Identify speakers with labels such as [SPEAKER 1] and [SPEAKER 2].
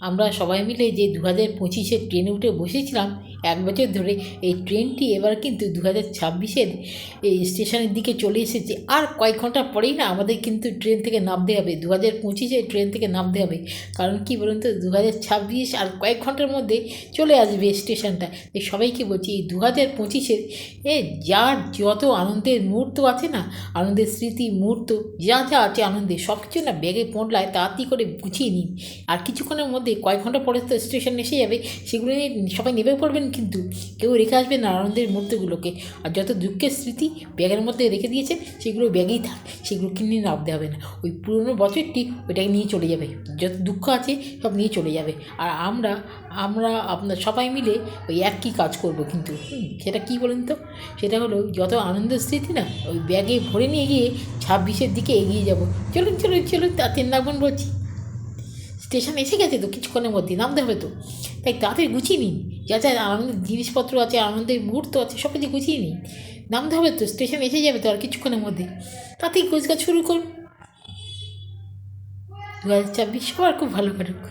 [SPEAKER 1] আমরা সবাই মিলে যে 2025-এ ট্রেনে উঠে বসেছিলাম 1 বছর ধরে, এই ট্রেনটি এবার কিন্তু 2026-এর এই স্টেশনের দিকে চলে এসেছে। আর কয়েক ঘন্টা পরেই না আমাদের কিন্তু ট্রেন থেকে নামতে হবে, 2025-এ ট্রেন থেকে নামতে হবে। কারণ কি বলুন তো, 2026 আর কয়েক ঘন্টার মধ্যে চলে আসবে স্টেশনটা। এই সবাইকে বলছি, এই 2025-এর যার যত আনন্দের মুহূর্ত আছে না, আনন্দের স্মৃতি মুহূর্ত যা যা আছে আনন্দের, সব কিছু না ব্যাগে পোঁটলায় তাড়াতাড়ি করে গুছিয়ে নিন। আর কিছুক্ষণের মধ্যে কয়েক ঘন্টা পরে তো স্টেশন এসে যাবে, সেগুলো নিয়ে সবাই নেমে পড়বেন, কিন্তু কেউ রেখে আসবেন না আনন্দের মুহূর্তগুলোকে। আর যত দুঃখের স্মৃতি ব্যাগের মধ্যে রেখে দিয়েছেন সেগুলো ব্যাগেই থাক, সেগুলো কিনে নামতে হবে না। ওই পুরনো বছরটি ওইটাকে নিয়ে চলে যাবে, যত দুঃখ আছে সব নিয়ে চলে যাবে। আর আমরা আমরা আপনার সবাই মিলে ওই একই কাজ করব, কিন্তু সেটা কী বলুন তো, সেটা হলো যত আনন্দের স্মৃতি না ওই ব্যাগে ভরে নিয়ে গিয়ে 26-এর দিকে এগিয়ে যাব। চলুন চলুন চলুন, তাড়াতাড়ি নামুন বলছি। স্টেশন এসে গেছে তো, কিছুক্ষণের মধ্যে নামতে হবে তো, তাই তাড়াতাড়ি গুছিয়ে নিন। যা যা আনন্দের জিনিসপত্র আছে, আনন্দের মুহূর্ত আছে, সব কিছু গুছিয়ে নিন। নামতে হবে তো, স্টেশন এসে যাবে তো আর কিছুক্ষণের মধ্যে। তাড়াতাড়ি গোছগাছ শুরু করুন। 2026 সবার খুব ভালো কাটুক।